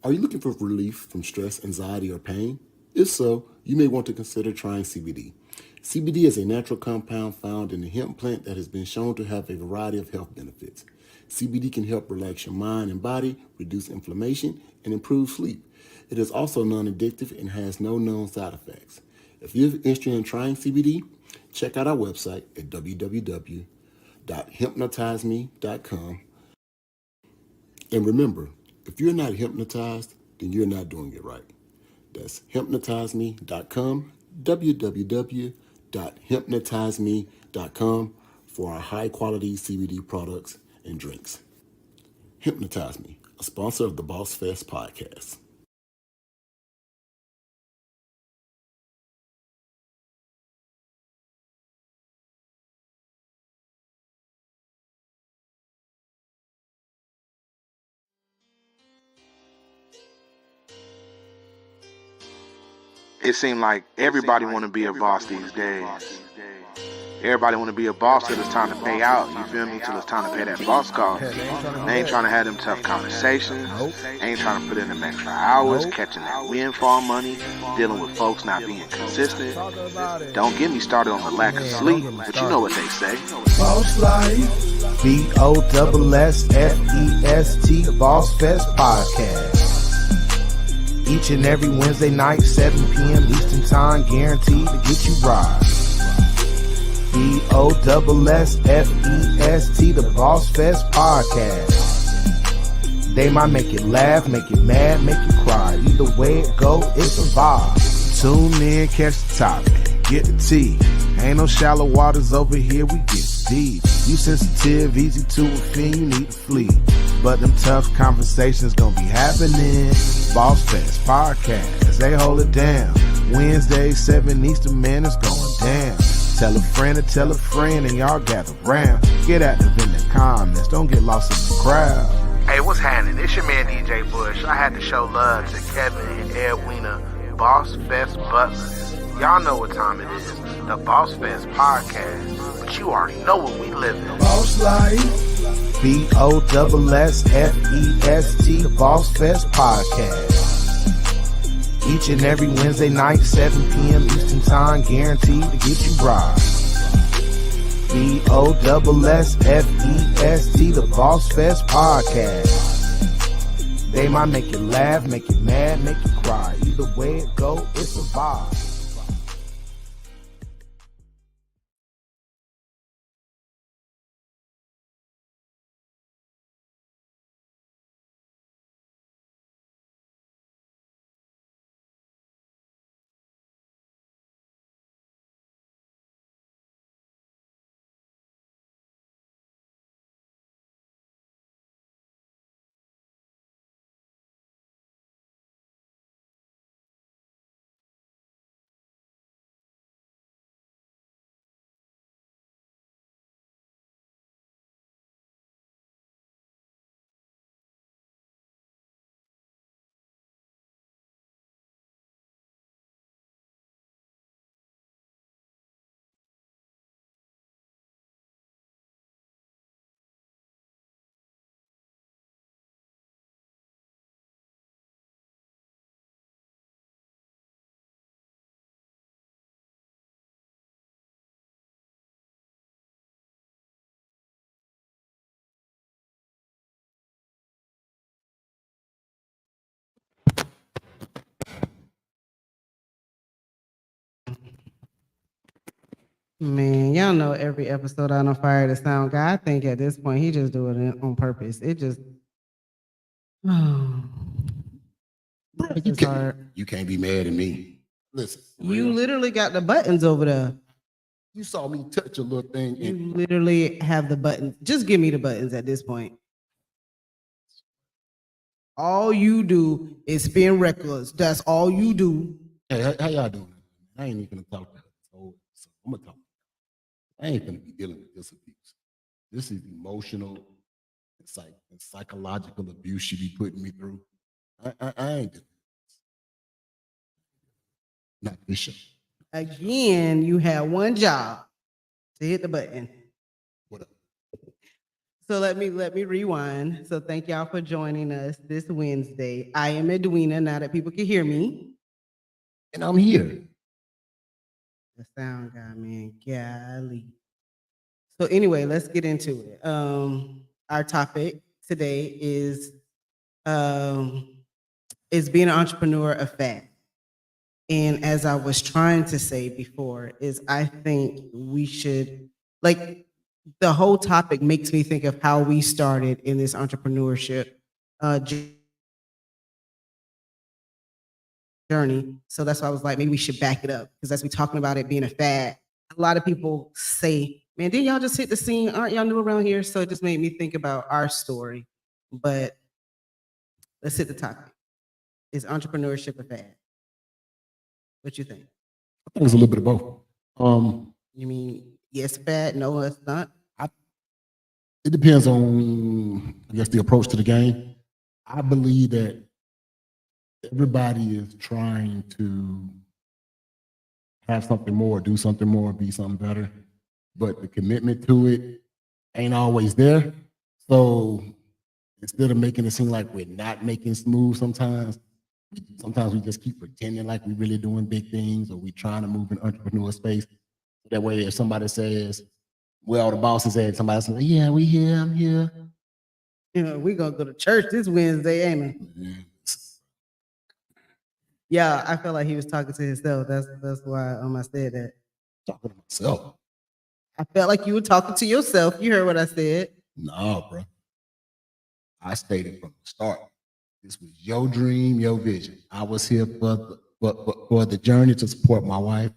Are you looking for relief from stress, anxiety, or pain? If so, you may want to consider trying CBD. CBD is a natural compound found in the hemp plant that has been shown to have a variety of health benefits. CBD can help relax your mind and body, reduce inflammation, and improve sleep. It is also non-addictive and has no known side effects. If you're interested in trying CBD, check out our website at www.hypnotizeme.com. And remember, if you're not hypnotized, then you're not doing it right. That's hypnotizeme.com, www.hypnotizeme.com for our high-quality CBD products and drinks. Hypnotize Me, a sponsor of the BossFest Podcast. It seemed like everybody want to be a boss these days. Everybody want to be a boss till it's time to pay out, you feel me, till it's time to pay that boss cost. They ain't trying to have them tough conversations, ain't trying to put in them extra hours, catching that windfall money, dealing with folks not being consistent. Don't get me started on the lack of sleep, but you know what they say. Boss Life, BossFest, BossFest Podcast. Each and every Wednesday night, 7 p.m. Eastern Time, guaranteed to get you right. BossFest, the BossFest Podcast. They might make you laugh, make you mad, make you cry. Either way it go, it's a vibe. Tune in, catch the topic, get the tea. Ain't no shallow waters over here, we get deep. You sensitive, easy to offend, you need to flee. But them tough conversations gonna be happening. BossFest Podcast, they hold it down. Wednesday, 7 Eastern, man, it's going down. Tell a friend to tell a friend and y'all gather round. Get active in the comments, don't get lost in the crowd. Hey, what's happening? It's your man DJ Bush. I had to show love to Kevin and Edwina, BossFest Butlers. Y'all know what time it is, the BossFest Podcast. But you already know what we live in. Boss Life, BossFest, the BossFest Podcast. Each and every Wednesday night, 7 p.m. Eastern Time, guaranteed to get you right. BossFest, the BossFest Podcast. They might make you laugh, make you mad, make you cry. Either way it go, it's a vibe. Man, y'all know every episode on the Fire the Sound guy. I think at this point he just do it on purpose. It just it's hard. You can't be mad at me. Listen, You literally got the buttons over there. you saw me touch a little thing You and literally have the buttons. Just give me the buttons at this point. All you do is spin records. That's all you do. hey, how y'all doing? I ain't even gonna talk about it. So I'm gonna talk. I ain't gonna be dealing with this abuse. This is emotional and psychological abuse you be putting me through. I ain't doing this. Not this show. Again, you have one job to hit the button. What up? So let me rewind. So thank y'all for joining us this Wednesday. I am Edwina, now that people can hear me. And I'm here. The sound guy, man, golly. So anyway, let's get into it. Our topic today is being an entrepreneur a fad? And as I was trying to say before, is I think we should, like, the whole topic makes me think of how we started in this entrepreneurship journey. So that's why I was like, maybe we should back it up, because as we talking about it being a fad, a lot of people say, man, didn't y'all just hit the scene? Aren't y'all new around here? So it just made me think about our story. But let's hit the topic. Is entrepreneurship a fad? What you think? I think it's a little bit of both. You mean yes, fad? No, it's not. It depends on, I guess, the approach to the game. I believe that everybody is trying to have something more, do something more, be something better, but the commitment to it ain't always there. So instead of making it seem like we're not making moves sometimes we just keep pretending like we're really doing big things, or we trying to move in entrepreneur space. That way, if somebody says, well, the boss said, somebody says, yeah, we here, I'm here. You know, we gonna go to church this Wednesday, ain't it? Yeah, I felt like he was talking to himself. That's why I said that. Talking to myself. I felt like you were talking to yourself. You heard what I said. No, bro. I stated from the start, this was your dream, your vision. I was here for the journey to support my wife.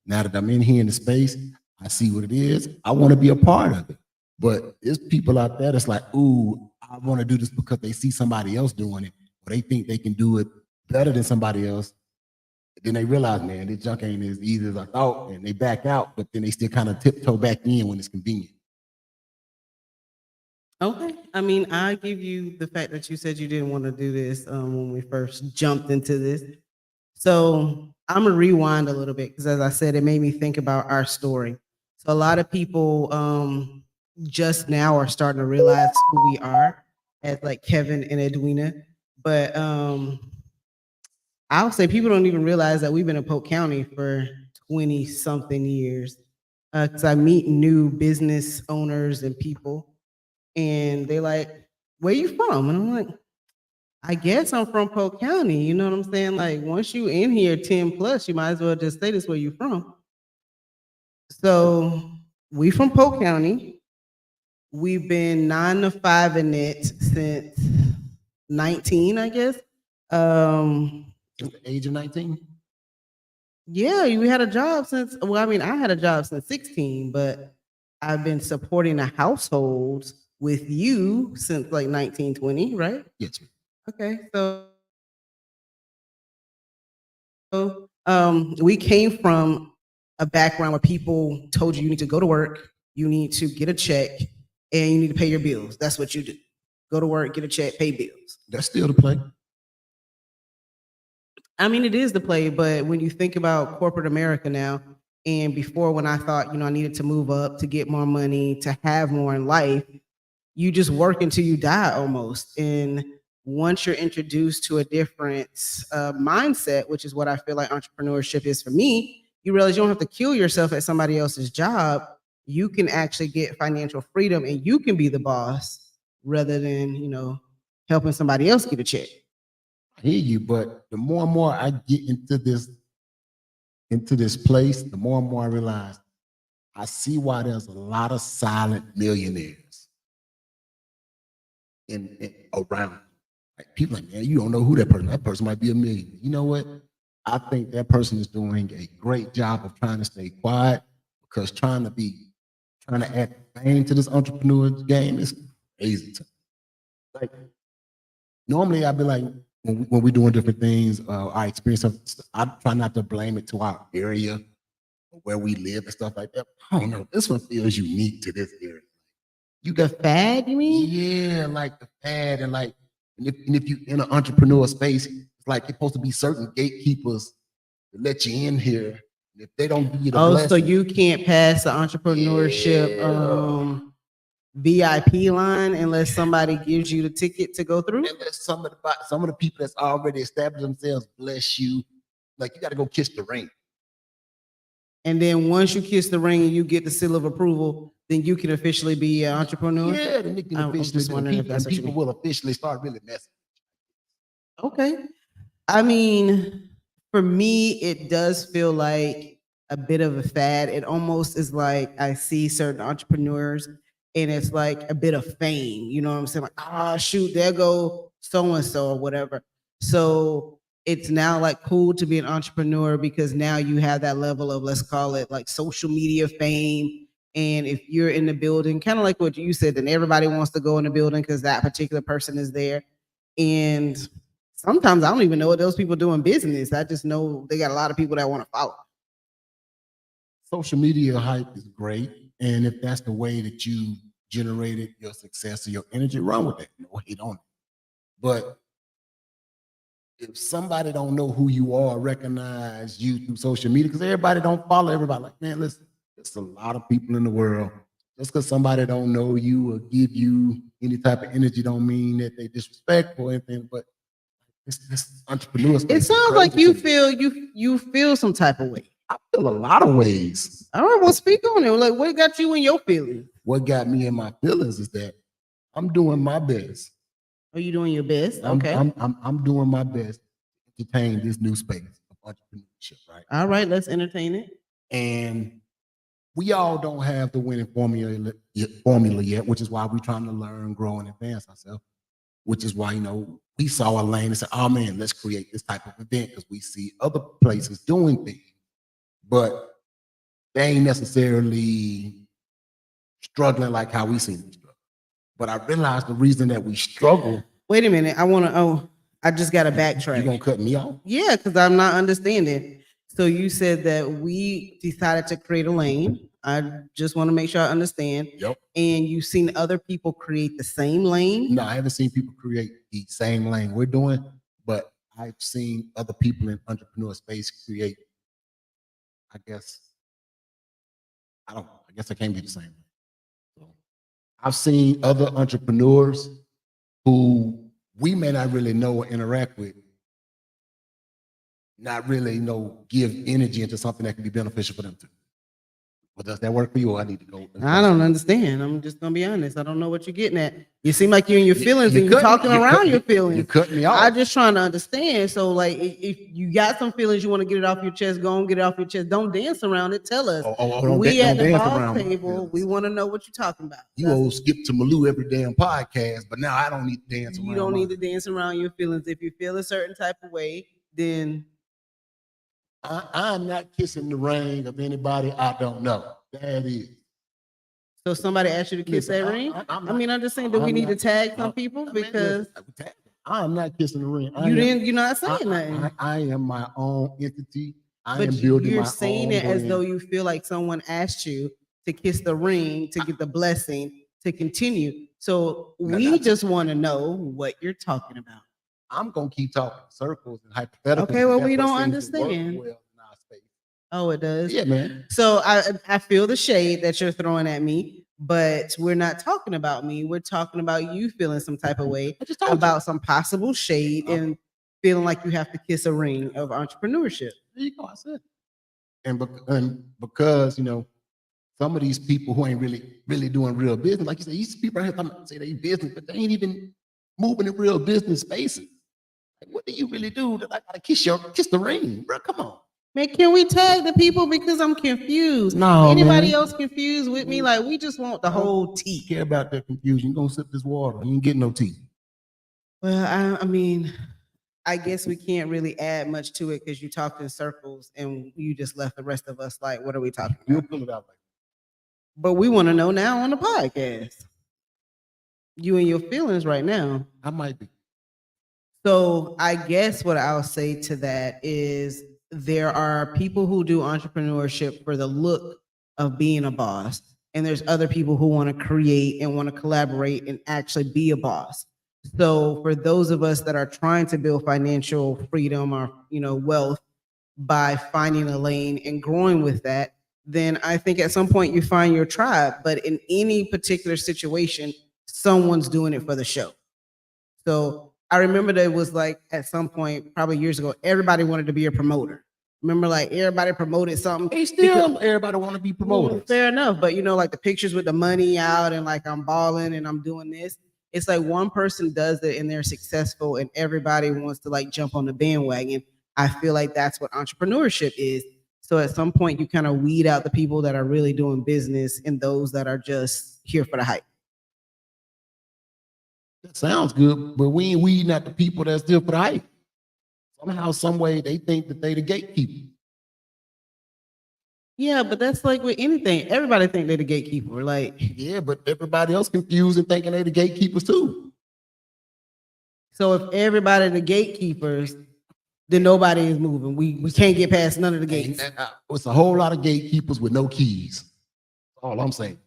Now that I'm in here in the space, I see what it is. I want to be a part of it. But there's people out there that's like, ooh, I want to do this because they see somebody else doing it, or they think they can do it better than somebody else. Then they realize, man, this junk ain't as easy as I thought, and they back out, but then they still kind of tiptoe back in when it's convenient. Okay. I mean, I give you the fact that you said you didn't want to do this when we first jumped into this. So I'm going to rewind a little bit, because as I said, it made me think about our story. So a lot of people just now are starting to realize who we are as like Kevin and Edwina. But I'll say people don't even realize that we've been in Polk County for 20 something years. Because I meet new business owners and people, and they like, where you from? And I'm like, I guess I'm from Polk County. You know what I'm saying? Like, once you in here 10 plus, you might as well just say this where you from. So we from Polk County. We've been 9 to 5 in it since 19, I guess. At the age of 19? Yeah, we had a job since, well, I mean, I had a job since 16, but I've been supporting a household with you since like 1920, right? Yes. Okay, so we came from a background where people told you need to go to work, you need to get a check, and you need to pay your bills. That's what you do. Go to work, get a check, pay bills. That's still the play. I mean, it is the play, but when you think about corporate America now, and before when I thought, I needed to move up to get more money, to have more in life, you just work until you die almost. And once you're introduced to a different mindset, which is what I feel like entrepreneurship is for me, you realize you don't have to kill yourself at somebody else's job. You can actually get financial freedom, and you can be the boss rather than, helping somebody else get a check. I hear you, but the more and more I get into this place, the more and more I realize I see why there's a lot of silent millionaires in around. Like, people like, man, you don't know who that person. That person might be a millionaire. You know what? I think that person is doing a great job of trying to stay quiet, because trying to add fame to this entrepreneur game is crazy. Like, normally I'd be like, when we're doing different things, our experience, I try not to blame it to our area or where we live and stuff like that. I don't know. This one feels unique to this area. The fad, you mean? Yeah, like the fad, and like, and if you in an entrepreneur space, it's like it's supposed to be certain gatekeepers to let you in here. If they don't give you the blessing, so you can't pass the entrepreneurship VIP line unless somebody gives you the ticket to go through. Unless some of the people that's already established themselves bless you. Like you got to go kiss the ring. And then once you kiss the ring and you get the seal of approval, then you can officially be an entrepreneur. Yeah, then you can I'm officially. just wondering if that's what you people mean. will officially start really messing. Okay. I mean, for me, it does feel like a bit of a fad. It almost is like I see certain entrepreneurs and it's like a bit of fame. You know what I'm saying? Like, ah, shoot, there go so-and-so or whatever. So it's now like cool to be an entrepreneur because now you have that level of, let's call it like social media fame. And if you're in the building, kind of like what you said, then everybody wants to go in the building because that particular person is there. And sometimes I don't even know what those people do in business. I just know they got a lot of people that want to follow. Social media hype is great. And if that's the way that you generated your success or your energy, run with it. No hate on it. But if somebody don't know who you are, recognize you through social media, because everybody don't follow everybody. Like, man, listen, there's a lot of people in the world. Just because somebody don't know you or give you any type of energy don't mean that they disrespectful or anything. But this entrepreneur space. It sounds like you feel some type of way. I feel a lot of ways. All right, well, speak on it. Like, what got you in your feelings? What got me in my feelings is that I'm doing my best. Are you doing your best? Okay. I'm doing my best to entertain this new space of entrepreneurship, right? All right, let's entertain it. And we all don't have the winning formula yet, which is why we're trying to learn, grow, and advance ourselves. Which is why, we saw a lane and said, oh man, let's create this type of event because we see other places doing things, but they ain't necessarily struggling like how we see them struggle. But I realized the reason that we struggle. Wait a minute. I just got to backtrack. You gonna cut me off? Yeah, because I'm not understanding. So you said that we decided to create a lane. I just want to make sure I understand. Yep. And you've seen other people create the same lane? No, I haven't seen people create the same lane we're doing, but I've seen other people in entrepreneur space create, I guess I can't be the same. So I've seen other entrepreneurs who we may not really know or interact with, not really give energy into something that can be beneficial for them too. But does that work for you, or I need to go? I don't understand. I'm just gonna be honest. I don't know what you're getting at. You seem like you're in your feelings and you're talking around your feelings. You cut me off. I'm just trying to understand. So, like, if you got some feelings, you want to get it off your chest, go and get it off your chest. Don't dance around it. Tell us. We at the boss table. We want to know what you're talking about. You old skip to Malou every damn podcast, but now I don't need to dance around. You don't need to dance around your feelings. If you feel a certain type of way, then I'm not kissing the ring of anybody I don't know. That is. So somebody asked you to kiss that ring? I'm just saying, do we need to tag some people? Because I'm not kissing the ring. You're not saying nothing. I am my own entity. But you're saying it as though you feel like someone asked you to kiss the ring to get the blessing to continue. So we just want to know what you're talking about. I'm gonna keep talking circles and hypotheticals. Okay, well, we don't understand. Oh, it does? Yeah, man. So I feel the shade that you're throwing at me, but we're not talking about me. We're talking about you feeling some type of way about some possible shade and feeling like you have to kiss a ring of entrepreneurship. There you go, I said. And because, some of these people who ain't really doing real business, like you said, these people out here say they business, but they ain't even moving in real business spaces. Like, what do you really do that I gotta kiss the ring, bro? Come on. Man, can we tag the people because I'm confused? No, anybody else confused with me? Like, we just want the whole tea. Care about that confusion? You gonna sip this water? You ain't getting no tea. Well, I guess we can't really add much to it because you talked in circles and you just left the rest of us like, what are we talking about? We'll pull it out later. But we want to know now on the podcast. You and your feelings right now. I might be. So I guess what I'll say to that is there are people who do entrepreneurship for the look of being a boss, and there's other people who want to create and want to collaborate and actually be a boss. So for those of us that are trying to build financial freedom or wealth by finding a lane and growing with that, then I think at some point you find your tribe. But in any particular situation, someone's doing it for the show. So I remember that it was like at some point, probably years ago, everybody wanted to be a promoter. Remember, like everybody promoted something. They still, everybody want to be promoters. Fair enough, but like the pictures with the money out and like I'm balling and I'm doing this. It's like one person does it and they're successful, and everybody wants to like jump on the bandwagon. I feel like that's what entrepreneurship is. So at some point, you kind of weed out the people that are really doing business and those that are just here for the hype. That sounds good, but we ain't weeding out the people that's still for the hype. Somehow, some way, they think that they the gatekeeper. Yeah, but that's like with anything. Everybody think they're the gatekeeper. Like, Yeah, but everybody else confused and thinking they the gatekeepers too. so if everybody the gatekeepers, then nobody is moving. We can't get past none of the gates. It's a whole lot of gatekeepers with no keys. That's all I'm saying.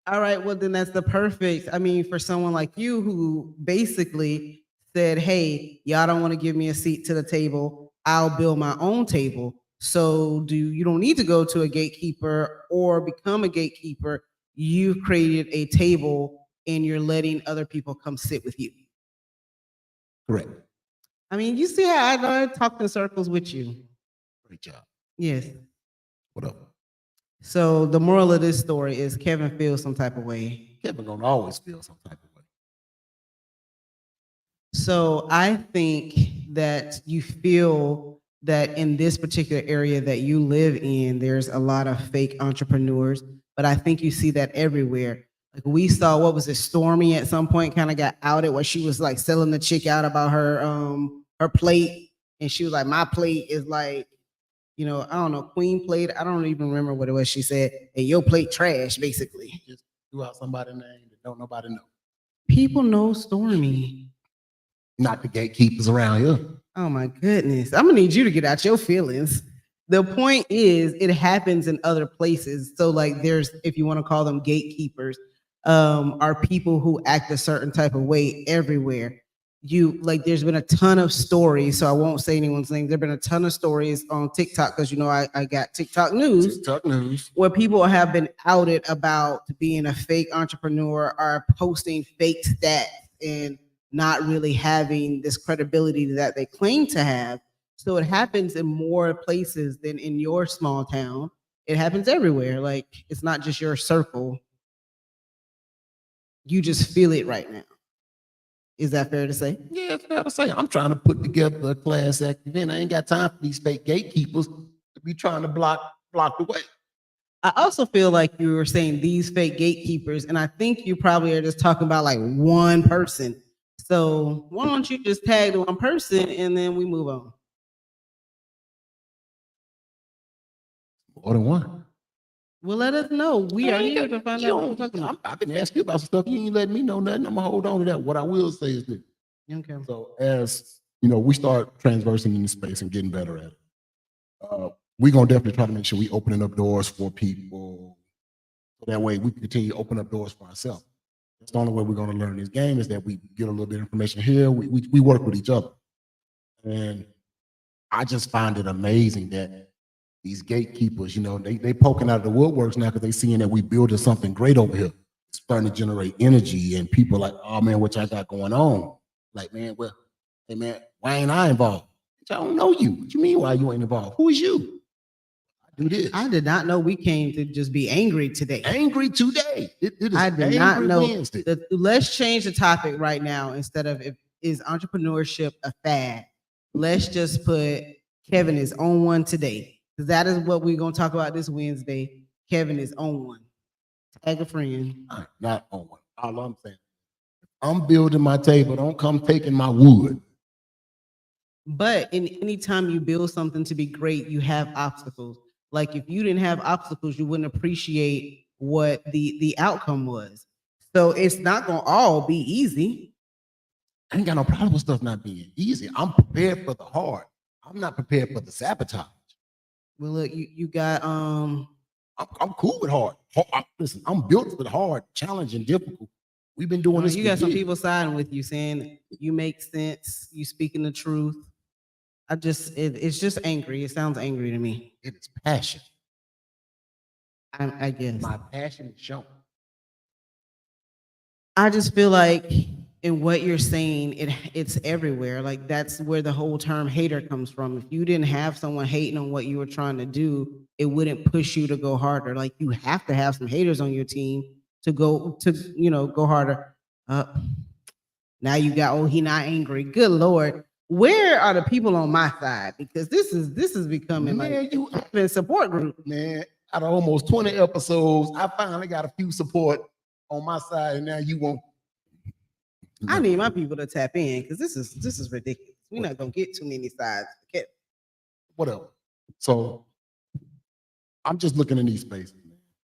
All right, well then that's the perfect. I mean, for someone like you who basically said, "Hey, y'all don't want to give me a seat to the table. I'll build my own table." So you don't need to go to a gatekeeper or become a gatekeeper. You've created a table and you're letting other people come sit with you. Correct. I mean, you see how I talked in circles with you. Great job. Yes. What up? So the moral of this story is Kevin feels some type of way. Kevin gonna always feel some type of way. So I think that you feel that in this particular area that you live in, there's a lot of fake entrepreneurs, but I think you see that everywhere. Like we saw, what was it, Stormy at some point kind of got outed where she was like selling the chick out about her plate, and she was like, my plate is like, I don't know, queen plate. I don't even remember what it was she said. And your plate trash, basically. Just threw out somebody's name that don't nobody know. People know Stormy. Not the gatekeepers around here. Oh my goodness. I'm gonna need you to get out your feelings. The point is it happens in other places. So like there's, if you want to call them gatekeepers, are people who act a certain type of way everywhere. There's been a ton of stories, so I won't say anyone's name. There've been a ton of stories on TikTok because I got TikTok news. TikTok news. Where people have been outed about being a fake entrepreneur or posting fake stats and not really having this credibility that they claim to have. So it happens in more places than in your small town. It happens everywhere. Like it's not just your circle. You just feel it right now. Is that fair to say? Yeah, it's fair to say. I'm trying to put together a class act event. I ain't got time for these fake gatekeepers to be trying to block the way. I also feel like you were saying these fake gatekeepers, and I think you probably are just talking about like one person. So why don't you just tag the one person and then we move on? More than one. Well, let us know. We are here to find out what we're talking about. I've been asking you about some stuff. You ain't letting me know nothing. I'm gonna hold on to that. What I will say is this. Okay. So as we start transversing in the space and getting better at it, we're gonna definitely try to make sure we opening up doors for people. So that way we can continue to open up doors for ourselves. That's the only way we're gonna learn this game is that we get a little bit of information here. We work with each other. And I just find it amazing that these gatekeepers, they poking out of the woodworks now because they seeing that we building something great over here. It's starting to generate energy, and people like, oh man, what y'all got going on? Like, man, well, hey man, why ain't I involved? I don't know you. What you mean why you ain't involved? Who is you? I do this. I did not know we came to just be angry today. Angry today. It is I did not know. Wednesday. Let's change the topic right now. Instead of is entrepreneurship a fad? Let's just put Kevin is on one today. That is what we're going to talk about this Wednesday. Kevin is on one. Tag a friend. I'm not on one. All I'm saying, I'm building my table. Don't come taking my wood. But any time you build something to be great, you have obstacles. Like if you didn't have obstacles, you wouldn't appreciate what the outcome was. So it's not going to all be easy. I ain't got no problem with stuff not being easy. I'm prepared for the hard. I'm not prepared for the sabotage. Well, look, you got I'm cool with hard. Listen, I'm built for the hard, challenging, difficult. We've been doing this. You got some people siding with you, saying you make sense, you speaking the truth. It's just angry. It sounds angry to me. It is passion. I guess. My passion is shown. I just feel like in what you're saying, it's everywhere. Like that's where the whole term hater comes from. If you didn't have someone hating on what you were trying to do, it wouldn't push you to go harder. Like you have to have some haters on your team to go harder. Now you got, oh, he not angry. Good Lord. Where are the people on my side? Because this is becoming like a support group. Man, out of almost 20 episodes, I finally got a few support on my side, and now you won't. I need my people to tap in because this is ridiculous. We're not gonna get too many sides. Whatever. So I'm just looking in these spaces.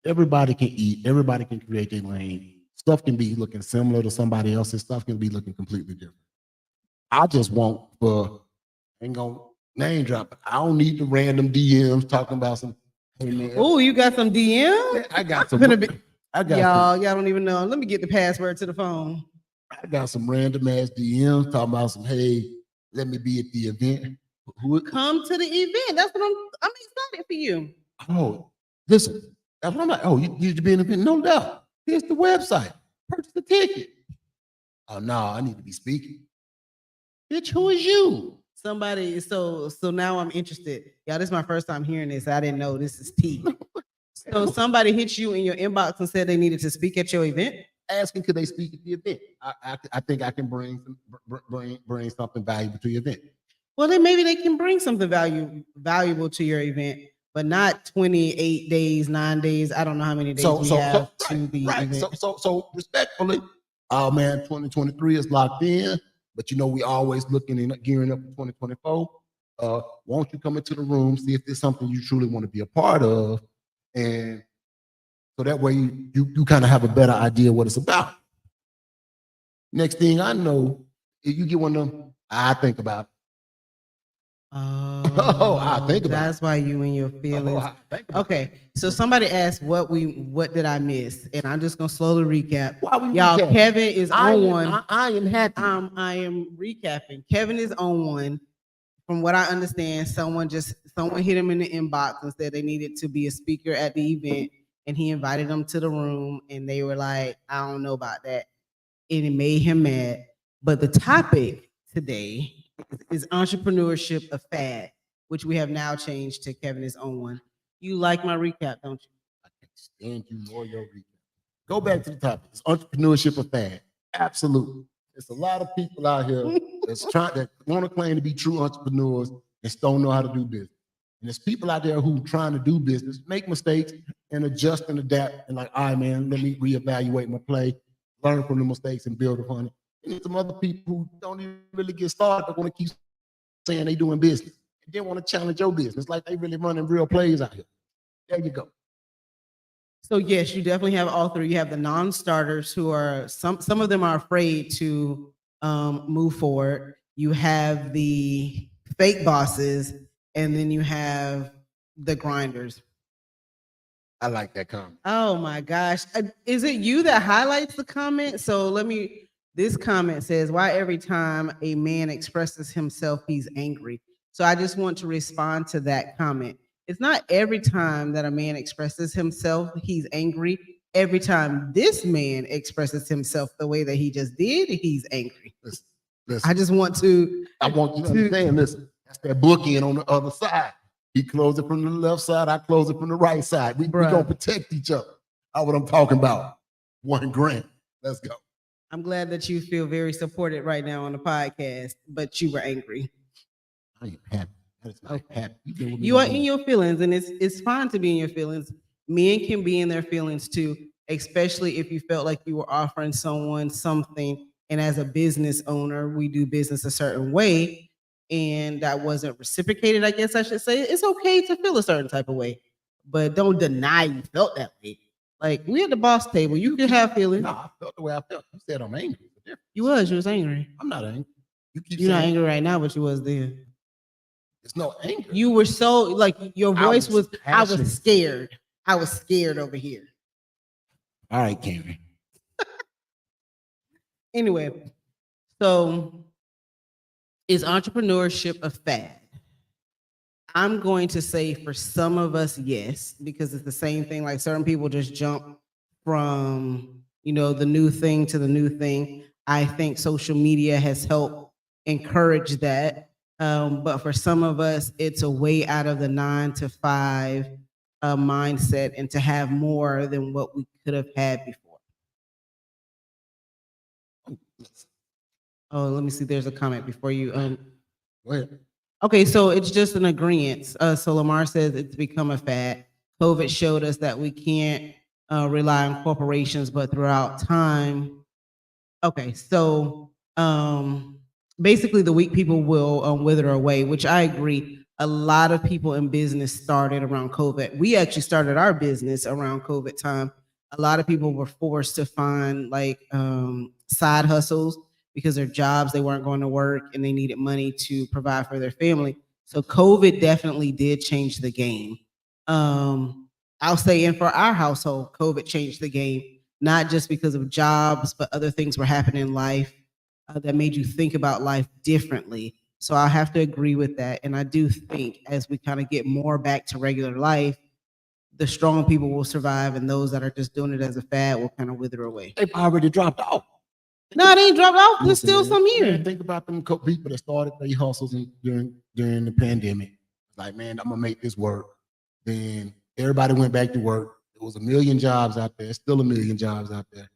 Everybody can eat, everybody can create their lane. Stuff can be looking similar to somebody else's, stuff can be looking completely different. I just want ain't gonna name drop. I don't need the random DMs talking about some, hey man. Oh, you got some DMs? I got some. Y'all don't even know. Let me get the password to the phone. I got some random ass DMs talking about some, hey, let me be at the event. Come to the event. That's what I'm excited for you. Oh, listen. That's what I'm like. Oh, you need to be in the event? No doubt. Here's the website. Purchase the ticket. Oh no, I need to be speaking. Bitch, who is you? Somebody, so now I'm interested. Y'all, this is my first time hearing this. I didn't know this is tea. So somebody hit you in your inbox and said they needed to speak at your event? Asking could they speak at the event. I think I can bring something valuable to your event. Well, then maybe they can bring something valuable to your event, but not 28 days, 9 days. I don't know how many days we have to the event. So respectfully, oh man, 2023 is locked in, but you know we always looking and gearing up for 2024. Won't you come into the room, see if there's something you truly want to be a part of, and so that way you kind of have a better idea what it's about. Next thing I know, if you get one of them, I think about it. Oh, I think about that's why you and your feelings. Okay, so somebody asked what did I miss, and I'm just gonna slowly recap. Y'all, Kevin is on one. I am happy. I am recapping. Kevin is on one. From what I understand, someone hit him in the inbox and said they needed to be a speaker at the event, and he invited them to the room, and they were like, I don't know about that, and it made him mad. But the topic today is entrepreneurship a fad, which we have now changed to Kevin is on one. You like my recap, don't you? I can't stand you nor your recap. Go back to the topic. Is entrepreneurship a fad? Absolutely. There's a lot of people out here that want to claim to be true entrepreneurs and don't know how to do business. And there's people out there who trying to do business, make mistakes, and adjust and adapt, and like, all right, man, let me reevaluate my play, learn from the mistakes, and build upon it. And there's some other people who don't even really get started, but want to keep saying they doing business. They want to challenge your business like they really running real plays out here. There you go. So yes, you definitely have all three. You have the non-starters who are some of them are afraid to move forward. You have the fake bosses, and then you have the grinders. I like that comment. Oh my gosh. Is it you that highlights the comment? So this comment says, why every time a man expresses himself, he's angry? So I just want to respond to that comment. It's not every time that a man expresses himself, he's angry. Every time this man expresses himself the way that he just did, he's angry. Listen, I want you to understand, listen, that's that bookend on the other side. He closed it from the left side, I close it from the right side. We're going to protect each other. That's what I'm talking about. $1,000. Let's go. I'm glad that you feel very supported right now on the podcast, but you were angry. I am happy. Okay. You are in your feelings, and it's fine to be in your feelings. Men can be in their feelings too, especially if you felt like you were offering someone something, and as a business owner, we do business a certain way, and that wasn't reciprocated, I guess I should say. It's okay to feel a certain type of way, but don't deny you felt that way. Like, we at the boss table, you can have feelings. No, I felt the way I felt. You said I'm angry. You was angry. I'm not angry. You're not angry right now, but you was then. It's no anger. You were so, like, your voice was I was scared. I was scared over here. All right, Karen. Anyway, so is entrepreneurship a fad? I'm going to say for some of us, yes, because it's the same thing. Like certain people just jump from, the new thing to the new thing. I think social media has helped encourage that. But for some of us, it's a way out of the 9 to 5 mindset and to have more than what we could have had before. Oh, let me see. There's a comment before you. Go ahead. Okay, so it's just an agreement. So Lamar says it's become a fad. COVID showed us that we can't rely on corporations, but throughout time. Okay, so basically the weak people will wither away, which I agree. A lot of people in business started around COVID. We actually started our business around COVID time. A lot of people were forced to find like side hustles because their jobs, they weren't going to work and they needed money to provide for their family. So COVID definitely did change the game. I'll say, and for our household, COVID changed the game, not just because of jobs, but other things were happening in life that made you think about life differently. So I have to agree with that. And I do think as we kind of get more back to regular life, the strong people will survive and those that are just doing it as a fad will kind of wither away. They've already dropped off. No, they ain't dropped off. There's still Listen, some here. man, think about them people that started their hustles during the pandemic. Like, man, I'm gonna make this work. Then everybody went back to work. There was 1 million jobs out there. Still 1 million jobs out there.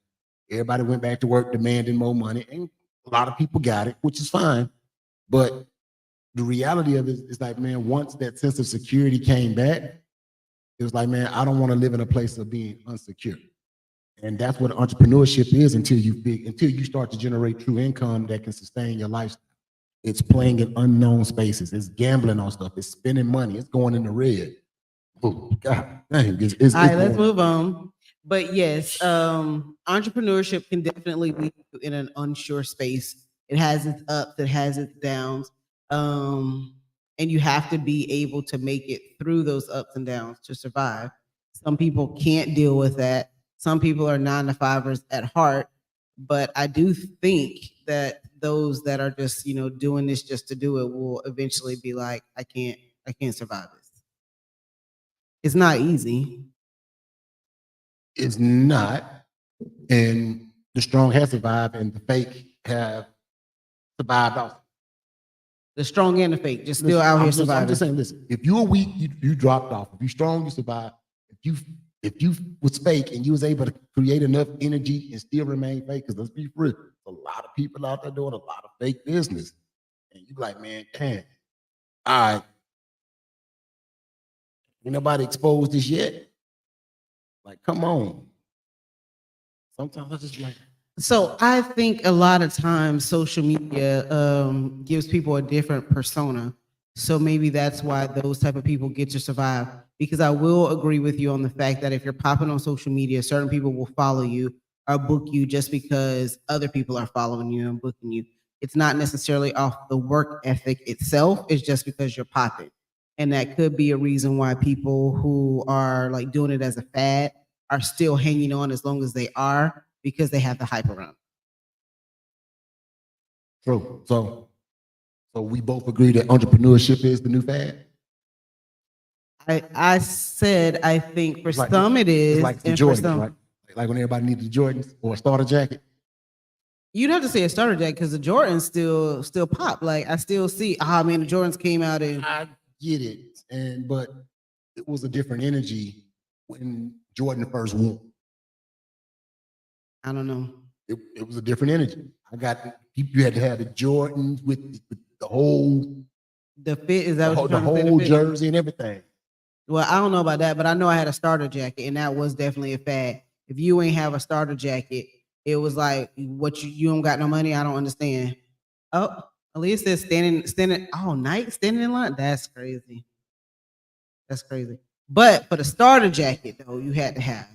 Everybody went back to work demanding more money, and a lot of people got it, which is fine. But the reality of it is like, man, once that sense of security came back, it was like, man, I don't want to live in a place of being unsecure. And that's what entrepreneurship is until you start to generate true income that can sustain your lifestyle. It's playing in unknown spaces. It's gambling on stuff. It's spending money. It's going in the red. Oh, God dang. All right, let's move on. But yes, entrepreneurship can definitely lead you in an unsure space. It has its ups, it has its downs. And you have to be able to make it through those ups and downs to survive. Some people can't deal with that. Some people are 9 to 5ers at heart, but I do think that those that are just, doing this just to do it will eventually be like, I can't survive this. It's not easy. It's not. And the strong have survived and the fake have survived also. The strong and the fake, just still out here surviving. I'm just saying, listen, if you were weak, you dropped off. If you're strong, you survived. If you was fake and you was able to create enough energy and still remain fake, because let's be real, a lot of people out there doing a lot of fake business. And you like, man, damn, all right. Ain't nobody exposed this yet. Like, come on. Sometimes I just like. So I think a lot of times social media gives people a different persona. So maybe that's why those type of people get to survive. Because I will agree with you on the fact that if you're popping on social media, certain people will follow you or book you just because other people are following you and booking you. It's not necessarily off the work ethic itself. It's just because you're popping. And that could be a reason why people who are like doing it as a fad are still hanging on as long as they are, because they have the hype around. True. So we both agree that entrepreneurship is the new fad. I said I think for some it is, it's like the and Jordans, for some, right? Like when everybody needed the Jordans or a starter jacket. You'd have to say a starter jacket because the Jordans still pop. Like I still see, the Jordans came out and I get it, but it was a different energy when Jordan first won. I don't know. It was a different energy. You had to have the Jordans with the whole fit. Is that what the whole jersey and everything? Well, I don't know about that, but I know I had a starter jacket, and that was definitely a fad. If you ain't have a starter jacket, it was like, what you don't got no money? I don't understand. Oh, Aaliyah says standing all night, standing in line. That's crazy. That's crazy. But for the starter jacket, though, you had to have.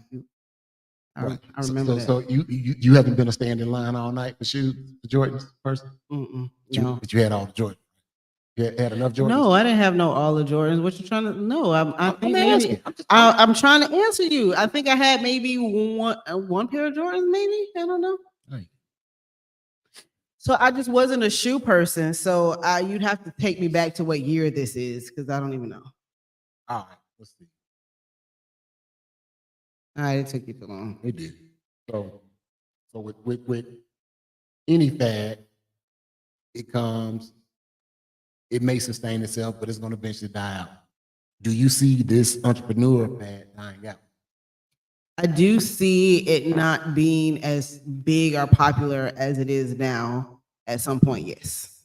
I remember that. So you haven't been a stand in line all night for shoes, for Jordans, person? No. But you had all the Jordans. You had enough Jordans? No, I didn't have all the Jordans. What you trying to? No, I'm trying to answer you. I think I had maybe one pair of Jordans. Maybe, I don't know. Right. So I just wasn't a shoe person. So you'd have to take me back to what year this is because I don't even know. All right, let's see. All right, it took you too long. It did. So with any fad, it may sustain itself, but it's going to eventually die out. Do you see this entrepreneur fad dying out? I do see it not being as big or popular as it is now at some point, yes.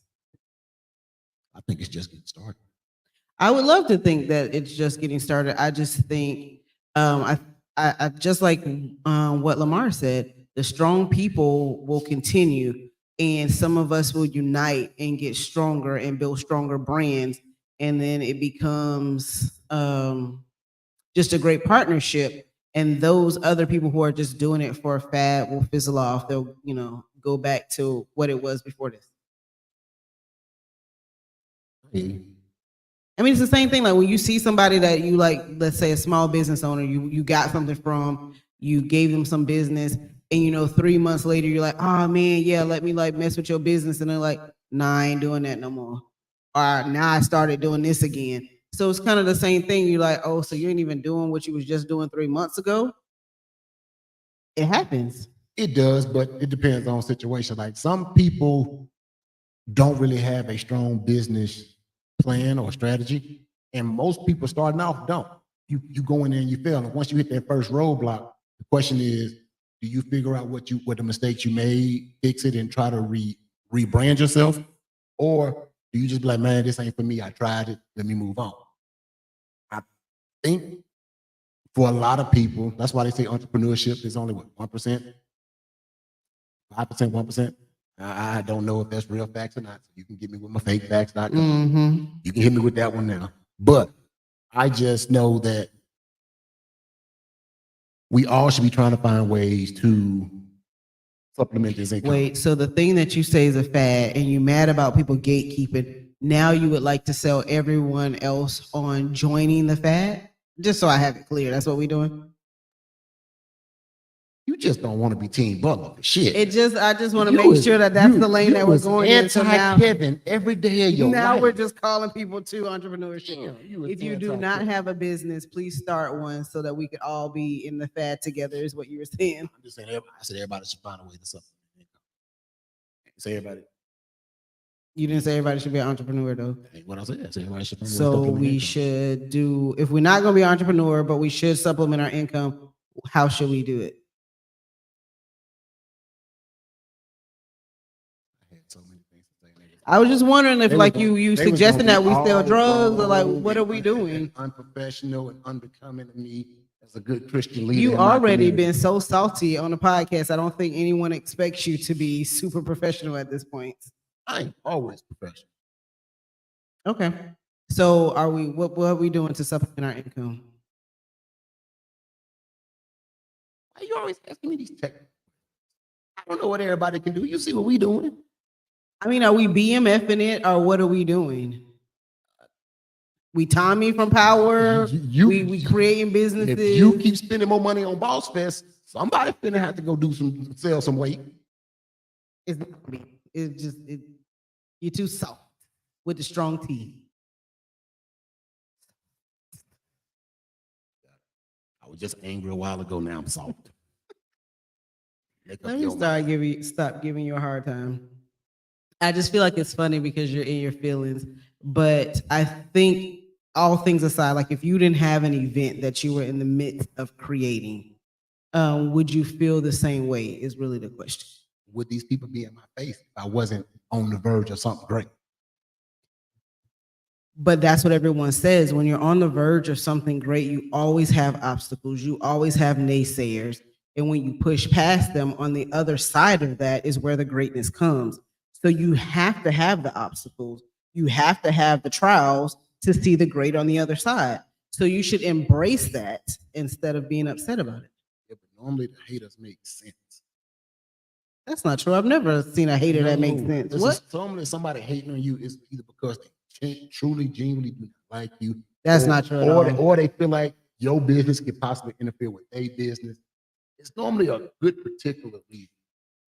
I think it's just getting started. I would love to think that it's just getting started. I just think, I just like what Lamar said, the strong people will continue and some of us will unite and get stronger and build stronger brands. And then it becomes just a great partnership. And those other people who are just doing it for a fad will fizzle off. They'll, go back to what it was before this. I mean, it's the same thing. Like when you see somebody that you like, let's say a small business owner, you got something from, you gave them some business, and 3 months later, you're like, oh man, yeah, let me like mess with your business. And they're like, nah, I ain't doing that no more. Or now I started doing this again. So it's kind of the same thing. You're like, oh, so you ain't even doing what you was just doing 3 months ago? It happens. It does, but it depends on situation. Like some people don't really have a strong business plan or strategy, and most people starting off don't. You go in there and you fail, and once you hit that first roadblock, the question is, do you figure out what the mistakes you made, fix it, and try to rebrand yourself, or do you just be like, man, this ain't for me, I tried it, let me move on? I think for a lot of people, that's why they say entrepreneurship is only what, 1%, 5%, 1%. I don't know if that's real facts or not. So you can get me with my fake facts.com. Mm-hmm. You can hit me with that one now. But I just know that we all should be trying to find ways to supplement this income. Wait, so the thing that you say is a fad and you mad about people gatekeeping, now you would like to sell everyone else on joining the fad? Just so I have it clear, that's what we're doing? You just don't want to be Team Butler for shit. I just want to make sure that that's the lane that we're going in. So now, Kevin every day of your life. Now we're just calling people to entrepreneurship. Damn, if you do not have a business, please start one so that we could all be in the fad together, is what you were saying. I'm just saying, I said everybody should find a way to supplement income. Say everybody. You didn't say everybody should be an entrepreneur, though. What I said, everybody should find a way to So supplement we income. should do, if we're not going to be an entrepreneur, but we should supplement our income, how should we do it? So many things to say. I was just wondering if, like, you suggesting that we sell drugs, or like, what are we doing? Unprofessional and unbecoming of me as a good Christian leader. You already been so salty on the podcast. I don't think anyone expects you to be super professional at this point. I'm always professional. Okay. So are we, what are we doing to supplement our income? Why are you always asking me these tech? I don't know what everybody can do. You see what we doing? I mean, are we BMFing it, or what are we doing? We Tommy from Power. We creating businesses. If you keep spending more money on BossFest, somebody finna have to go sell some weight. It's not me. It's just you're too soft with the strong T. I was just angry a while ago. Now I'm soft. Let me stop giving you a hard time. I just feel like it's funny because you're in your feelings. But I think, all things aside, like if you didn't have an event that you were in the midst of creating, would you feel the same way is really the question. Would these people be in my face if I wasn't on the verge of something great? But that's what everyone says. When you're on the verge of something great, you always have obstacles. You always have naysayers. And when you push past them, on the other side of that is where the greatness comes. So you have to have the obstacles. You have to have the trials to see the great on the other side. So you should embrace that instead of being upset about it. Yeah, but normally the haters make sense. That's not true. I've never seen a hater that makes sense. What? Normally somebody hating on you is either because they truly, genuinely do not like you. That's not true at all. Or they feel like your business could possibly interfere with their business. It's normally a good particular reason.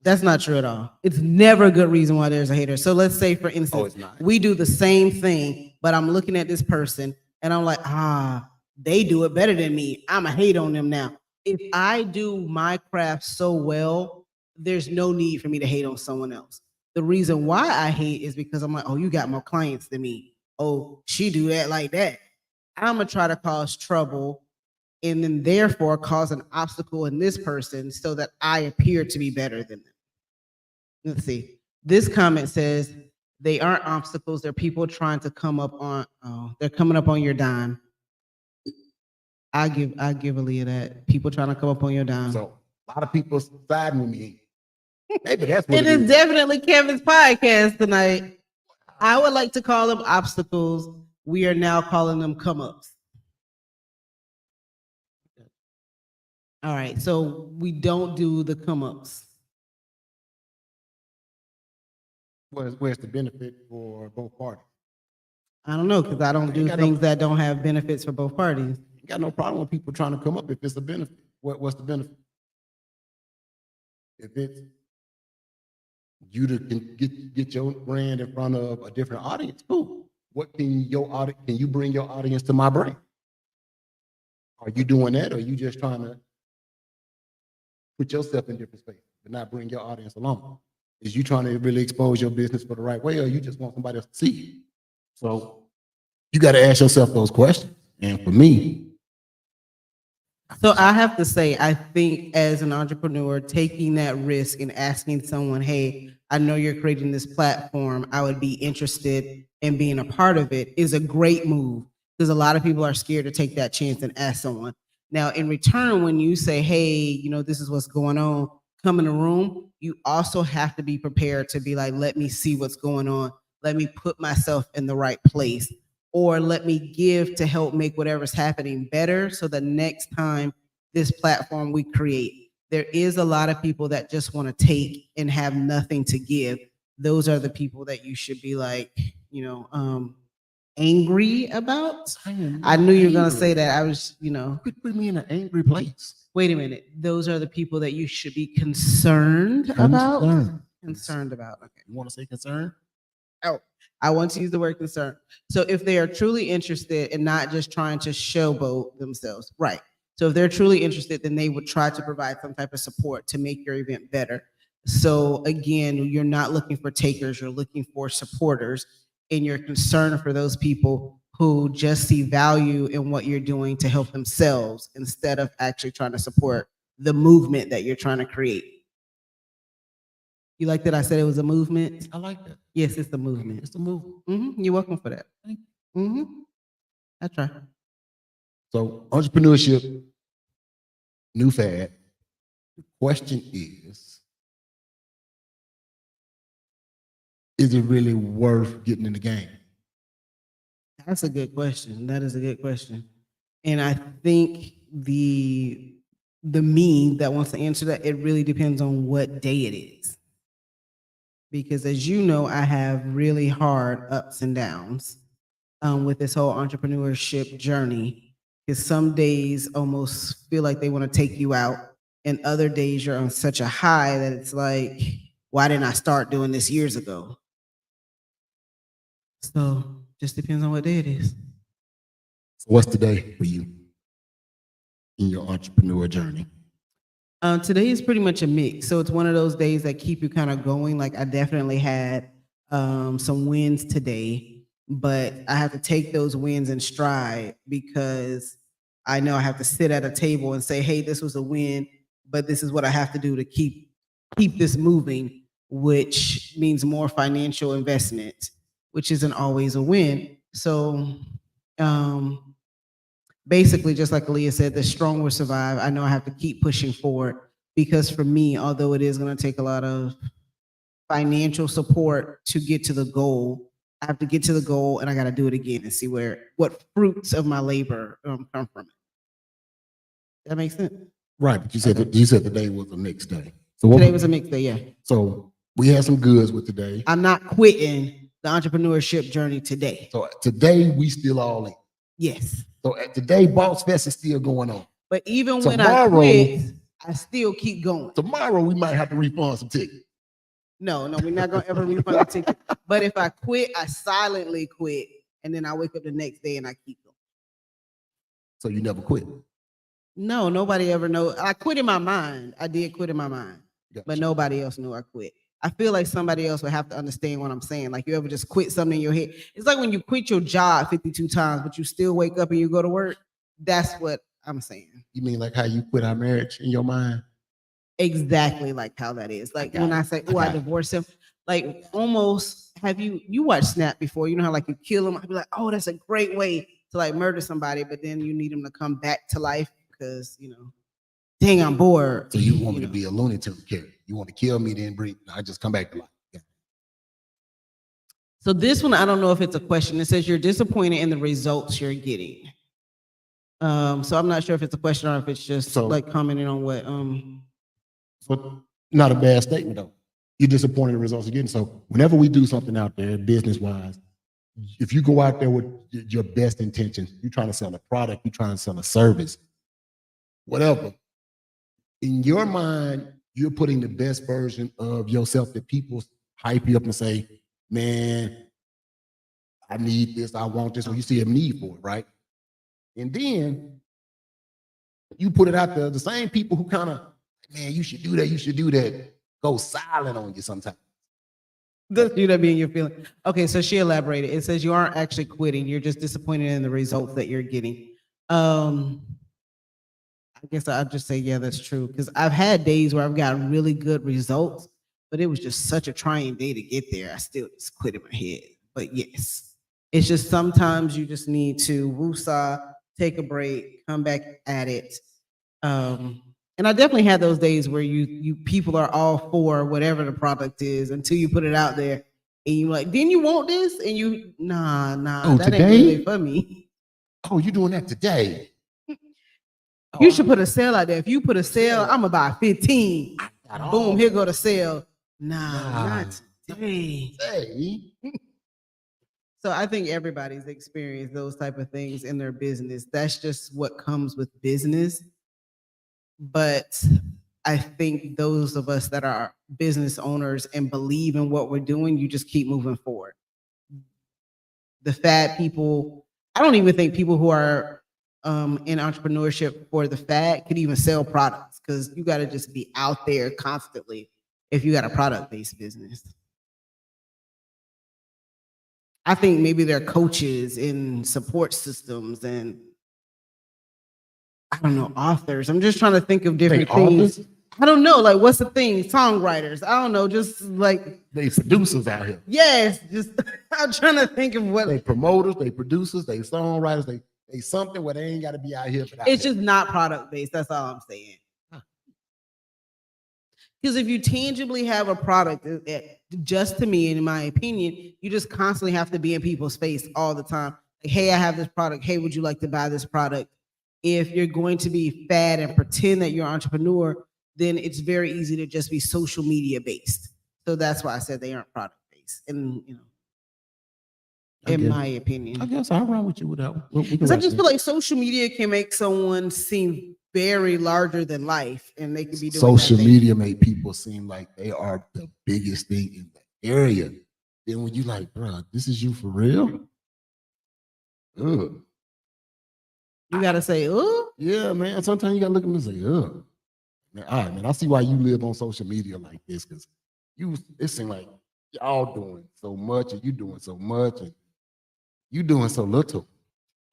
That's not true at all. It's never a good reason why there's a hater. So let's say, for instance, it's not. we do the same thing, but I'm looking at this person and I'm like, they do it better than me. I'm a hate on them now. If I do my craft so well, there's no need for me to hate on someone else. The reason why I hate is because I'm like, oh, you got more clients than me. Oh, she do that like that. I'm gonna try to cause trouble and then therefore cause an obstacle in this person so that I appear to be better than them. Let's see. This comment says they aren't obstacles, they're people trying to come up on, they're coming up on your dime. I give Aaliyah that. People trying to come up on your dime. So a lot of people siding with me. Maybe that's what It is definitely Kevin's podcast tonight. I would like to call them obstacles. We are now calling them come ups. All right, so we don't do the come ups. Where's the benefit for both parties? I don't know, because I don't do things that don't have benefits for both parties. You got no problem with people trying to come up if it's a benefit. What's the benefit? If it's you to get your brand in front of a different audience, cool. What can you bring your audience to my brand? Are you doing that, or are you just trying to put yourself in different spaces but not bring your audience along? Is you trying to really expose your business for the right way, or you just want somebody else to see it? So you got to ask yourself those questions. And for me, so I have to say, I think as an entrepreneur, taking that risk and asking someone, hey, I know you're creating this platform, I would be interested in being a part of it, is a great move, because a lot of people are scared to take that chance and ask someone. Now, in return, when you say, hey, this is what's going on, come in the room, you also have to be prepared to be like, let me see what's going on. Let me put myself in the right place, or let me give to help make whatever's happening better. So the next time this platform we create, there is a lot of people that just want to take and have nothing to give. Those are the people that you should be like, angry about. I knew you were going to say that. I was, put me in an angry place. Wait a minute. Those are the people that you should be concerned about. Concerned about. Okay. You want to say concerned? Oh, I want to use the word concern. So if they are truly interested and not just trying to showboat themselves, right? So if they're truly interested, then they would try to provide some type of support to make your event better. So again, you're not looking for takers, you're looking for supporters, and you're concerned for those people who just see value in what you're doing to help themselves instead of actually trying to support the movement that you're trying to create. You like that I said it was a movement? I like that. Yes, it's the movement. It's the movement. You're welcome for that. I try. So entrepreneurship, new fad. The question is it really worth getting in the game? That's a good question. That is a good question. And I think the me that wants to answer that, it really depends on what day it is. Because as you know, I have really hard ups and downs with this whole entrepreneurship journey. Because some days almost feel like they want to take you out, and other days you're on such a high that it's like, why didn't I start doing this years ago? So just depends on what day it is. So what's the day for you in your entrepreneur journey? Today is pretty much a mix. So it's one of those days that keep you kind of going. Like I definitely had some wins today, but I have to take those wins in stride because I know I have to sit at a table and say, hey, this was a win, but this is what I have to do to keep this moving, which means more financial investment, which isn't always a win. So basically, just like Aaliyah said, the strong will survive. I know I have to keep pushing forward because for me, although it is going to take a lot of financial support to get to the goal, I have to get to the goal and I got to do it again and see what fruits of my labor come from it. That makes sense? Right, but you said today was a mixed day. So Today was a mixed day, yeah. So we had some goods with today. I'm not quitting the entrepreneurship journey today. So today we still all in. Yes. So today BossFest is still going on. But even when Tomorrow, I quit, I still keep going. Tomorrow we might have to refund some tickets. No, we're not gonna ever refund the ticket. But if I quit, I silently quit, and then I wake up the next day and I keep going. So you never quit? No, nobody ever knows. I quit in my mind. I did quit in my mind, Gotcha. but nobody else knew I quit. I feel like somebody else would have to understand what I'm saying. Like you ever just quit something in your head. It's like when you quit your job 52 times, but you still wake up and you go to work. That's what I'm saying. You mean like how you quit our marriage in your mind? Exactly like how that is. Like when I say, oh, I divorced him, like almost have you watched Snap before? You know how like you kill him? I'd be like, oh, that's a great way to like murder somebody, but then you need him to come back to life because, you know, dang, I'm bored. So you want me to be a Looney Tunes character? You want to kill me, then breathe? I just come back to life. Yeah. So this one, I don't know if it's a question. It says you're disappointed in the results you're getting. So I'm not sure if it's a question or if it's just like commenting on what. But not a bad statement though. You're disappointed in the results you're getting. So whenever we do something out there, business wise, if you go out there with your best intentions, you're trying to sell a product, you're trying to sell a service, whatever. In your mind, you're putting the best version of yourself that people hype you up and say, man, I need this, I want this, or you see a need for it, right? And then you put it out there, the same people who kind of, man, you should do that, go silent on you sometimes. Does you that being your feeling? Okay, so she elaborated. It says you aren't actually quitting, you're just disappointed in the results that you're getting. I guess I'll just say, yeah, that's true. Because I've had days where I've gotten really good results, but it was just such a trying day to get there. I still just quit in my head. But yes, it's just sometimes you just need to woosah, take a break, come back at it. And I definitely had those days where you people are all for whatever the product is until you put it out there and you like, then you want this? And you, nah, that today? ain't really for me. Oh, you doing that today? You should put a sale out there. If you put a sale, I'm gonna buy 15. Boom, here go the sale. Nah, not today. So I think everybody's experienced those type of things in their business. That's just what comes with business. But I think those of us that are business owners and believe in what we're doing, you just keep moving forward. The fad people, I don't even think people who are in entrepreneurship for the fad could even sell products because you got to just be out there constantly if you got a product-based business. I think maybe they're coaches in support systems and I don't know, authors. I'm just trying to think of different things. I don't know, like what's the thing? Songwriters. I don't know, just like they producers out here. Yes, just I'm trying to think of what they promoters, they producers, they songwriters, they something where they ain't got to be out here. It's just not product based. That's all I'm saying. Because if you tangibly have a product, just to me, in my opinion, you just constantly have to be in people's face all the time. Like, hey, I have this product. Hey, would you like to buy this product? If you're going to be fad and pretend that you're an entrepreneur, then it's very easy to just be social media based. So that's why I said they aren't product based. And you know, in my opinion, I guess I'll run with you with that one. Because I just feel like social media can make someone seem very larger than life, and they can be doing social media make people seem like they are the biggest thing in the area. Then when you like, bro, this is you for real? Ugh. You gotta say, oh, yeah, man. Sometimes you gotta look at them and say, ugh. Man, all right, man. I see why you live on social media like this, because it seems like y'all doing so much, and you doing so much, and you doing so little.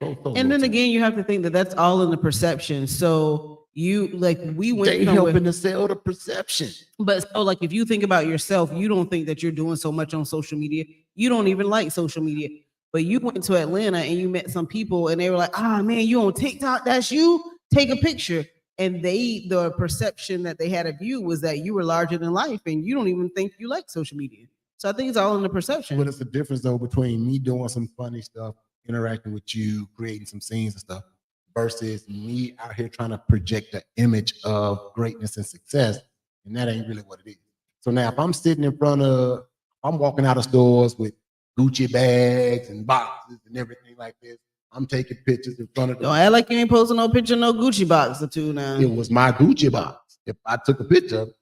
And then again, you have to think that that's all in the perception. So you like we went. They helping to sell the perception. But so like if you think about yourself, you don't think that you're doing so much on social media. You don't even like social media. But you went to Atlanta and you met some people and they were like, ah, man, you on TikTok? That's you? Take a picture. And the perception that they had of you was that you were larger than life and you don't even think you like social media. So I think it's all in the perception. But it's the difference though between me doing some funny stuff, interacting with you, creating some scenes and stuff, versus me out here trying to project the image of greatness and success. And that ain't really what it is. So now if I'm sitting in front of, I'm walking out of stores with Gucci bags and boxes and everything like this, I'm taking pictures in front of them. Don't act like you ain't posting no picture, no Gucci box or two now. It was my Gucci box. if I took a picture of it,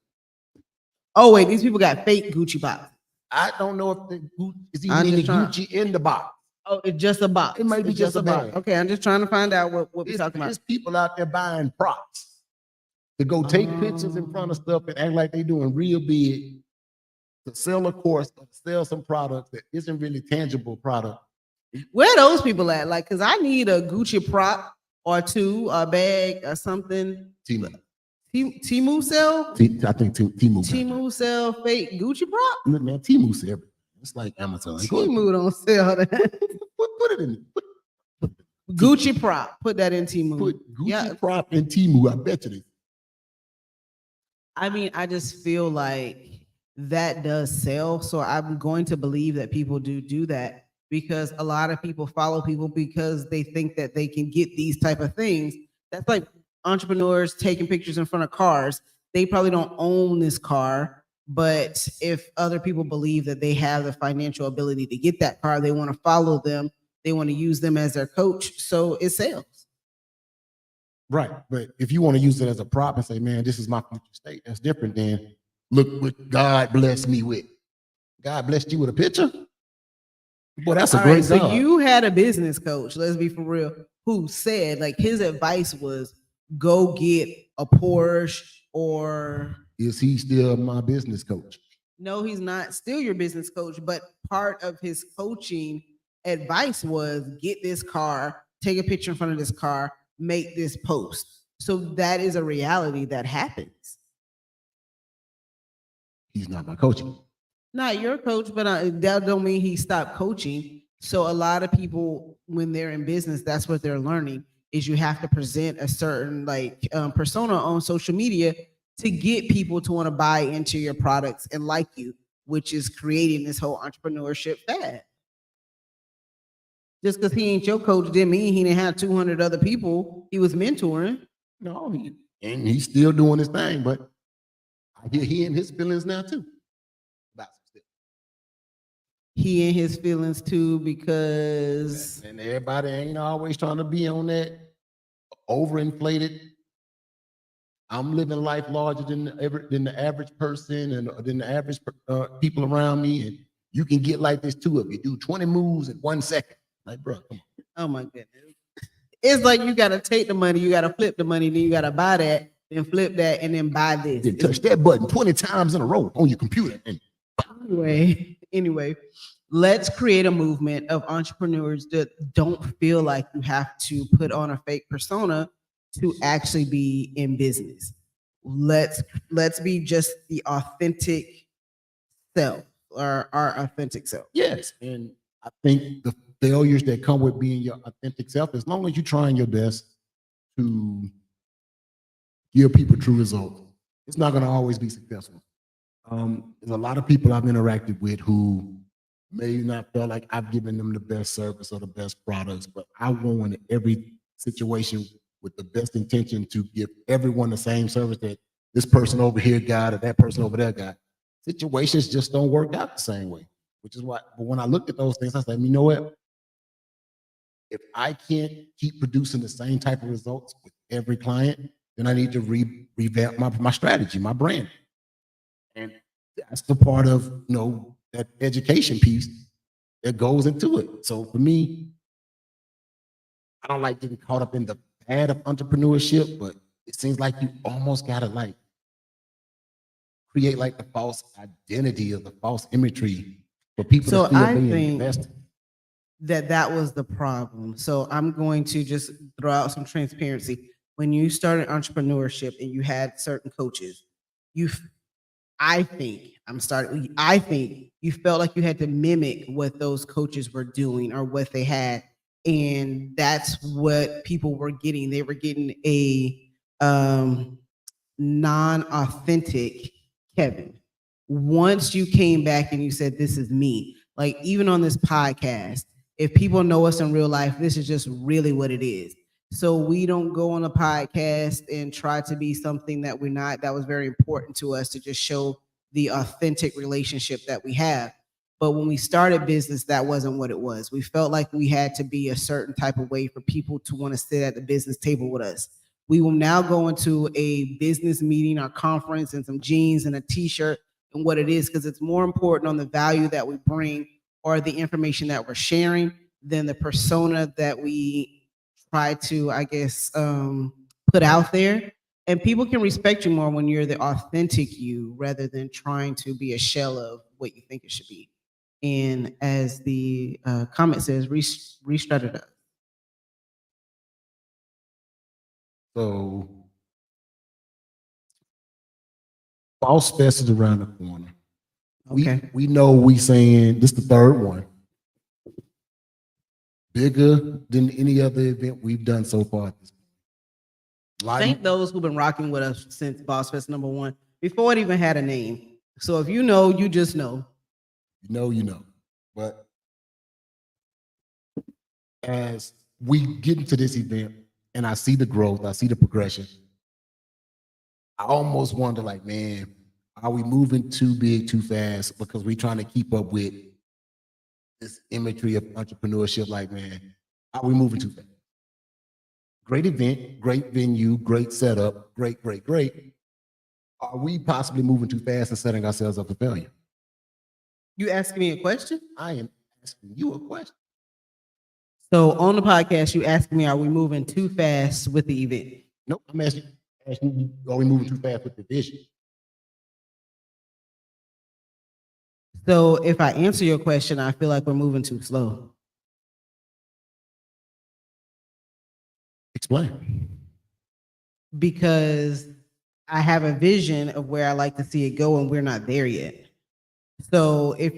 Oh wait, these people got fake Gucci box. I don't know if the is I'm even any just trying- Gucci in the box. Oh, it's just a box. It might be It's just a box. bag. Okay, I'm just trying to find out what we're talking about. There's people out there buying props to go take pictures in front of stuff and act like they doing real big to sell a course or sell some product that isn't really tangible product. Where are those people at? Like, cause I need a Gucci prop or two, a bag or something. Temu. Temu sell? I think Temu. Temu sell fake Gucci prop? Look, man, Temu sell everything. It's like Amazon. Temu don't sell that. Put it in. Put Gucci prop. Put that in Temu. Gucci Yeah. prop in Temu. I bet you they. I mean, I just feel like that does sell. So I'm going to believe that people do that because a lot of people follow people because they think that they can get these type of things. That's like entrepreneurs taking pictures in front of cars. They probably don't own this car, but if other people believe that they have the financial ability to get that car, they want to follow them. They want to use them as their coach. So it sells. Right. But if you want to use it as a prop and say, man, this is my future state, that's different than look what God blessed me with. God blessed you with a picture? Boy, that's a All great right, so God. you had a business coach, let's be for real, who said like his advice was go get a Porsche or Is he still my business coach? no, he's not still your business coach, but part of his coaching advice was get this car, take a picture in front of this car, make this post. So that is a reality that happens. He's not my coach. Not your coach, but that don't mean he stopped coaching. So a lot of people, when they're in business, that's what they're learning is you have to present a certain like persona on social media to get people to want to buy into your products and like you, which is creating this whole entrepreneurship fad. Just because he ain't your coach didn't mean he didn't have 200 other people he was mentoring. No, and he's still doing his thing, but I hear he in his feelings now too. About some stuff. He in his feelings too because And everybody ain't always trying to be on that overinflated. I'm living life larger than the average person and than the average people around me. And you can get like this too if you do 20 moves in 1 second. Like, bro, come on. oh my goodness. It's like you gotta take the money, you gotta flip the money, then you gotta buy that, then flip that, and then buy this. Then touch that button 20 times in a row on your computer. And Anyway, let's create a movement of entrepreneurs that don't feel like you have to put on a fake persona to actually be in business. Let's be just the authentic self or our authentic self. yes, and I think the failures that come with being your authentic self, as long as you're trying your best to give people true results, it's not going to always be successful. There's a lot of people I've interacted with who may not feel like I've given them the best service or the best products, but I want in every situation with the best intention to give everyone the same service that this person over here got or that person over there got. Situations just don't work out the same way, which is why, but when I looked at those things, I said, you know what? If I can't keep producing the same type of results with every client, then I need to revamp my strategy, my brand. And that's the part of, that education piece that goes into it. So for me, I don't like getting caught up in the fad of entrepreneurship, but it seems like you almost gotta like create like the false identity or the false imagery for people So to feel I being think invested. that was the problem. So I'm going to just throw out some transparency. When you started entrepreneurship and you had certain coaches, I think you felt like you had to mimic what those coaches were doing or what they had. And that's what people were getting. They were getting a non-authentic Kevin. Once you came back and you said, this is me, like even on this podcast, if people know us in real life, this is just really what it is. So we don't go on a podcast and try to be something that we're not. That was very important to us to just show the authentic relationship that we have. But when we started business, that wasn't what it was. We felt like we had to be a certain type of way for people to want to sit at the business table with us. We will now go into a business meeting or conference and some jeans and a t-shirt and what it is, because it's more important on the value that we bring or the information that we're sharing than the persona that we try to, I guess, put out there. And people can respect you more when you're the authentic you rather than trying to be a shell of what you think it should be. And as the comment says, restrut it up. So, BossFest is around the corner. Okay. We know we saying this is the third one. Bigger than any other event we've done so far. Thank those who've been rocking with us since BossFest #1, before it even had a name. So if you know, you just know. You know. But as we get into this event and I see the growth, I see the progression, I almost wonder, like, man, are we moving too big, too fast? Because we're trying to keep up with this imagery of entrepreneurship. Like, man, are we moving too fast? Great event, great venue, great setup, great. Are we possibly moving too fast and setting ourselves up for failure? You asking me a question? I am asking you a question. So on the podcast, you asking me, are we moving too fast with the event? Nope, I'm asking you, are we moving too fast with the vision? So if I answer your question, I feel like we're moving too slow. Explain. Because I have a vision of where I like to see it go, and we're not there yet. So if